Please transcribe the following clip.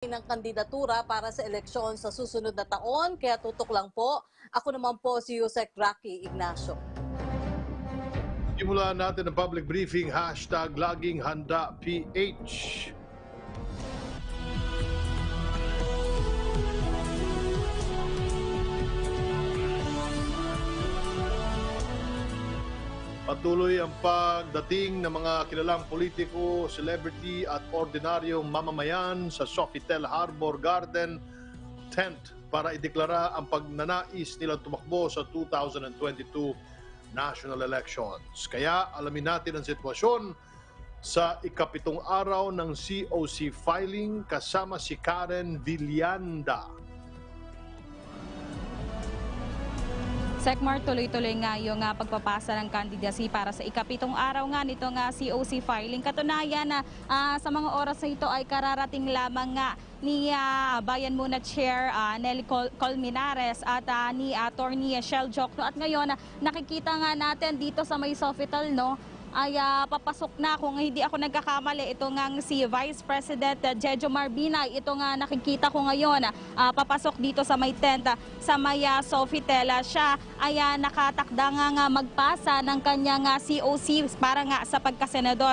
ng kandidatura para sa eleksyon sa susunod na taon, kaya tutok lang po. Ako naman po si Yusek Rocky Ignacio. Simulan natin ang public briefing, #LagingHandaPH. Patuloy ang pagdating ng mga kilalang politiko, celebrity at ordinaryong mamamayan sa Sofitel Harbor Garden tent para ideklara ang pagnanais nilang tumakbo sa 2022 national elections. Kaya alamin natin ang sitwasyon sa ikapitong araw ng COC filing kasama si Karen Villanda. Sekmar, tuloy-tuloy nga yung pagpapasa ng candidacy para sa ikapitong araw nga nito nga COC filing. Katunayan na sa mga oras na ito ay kararating lamang nga ni Bayan Muna Chair Nelly Colmenares at ni Attorney Shell Jokno. At ngayon nakikita nga natin dito sa may Sofitel, no, ay papasok na, kung hindi ako nagkakamali, ito ngang si Vice President Jejo Marbinay. Ito nga nakikita ko ngayon, papasok dito sa may tent sa may Sofitel. Siya ay nakatakda nga magpasa ng kanyang COC para nga sa pagkasenador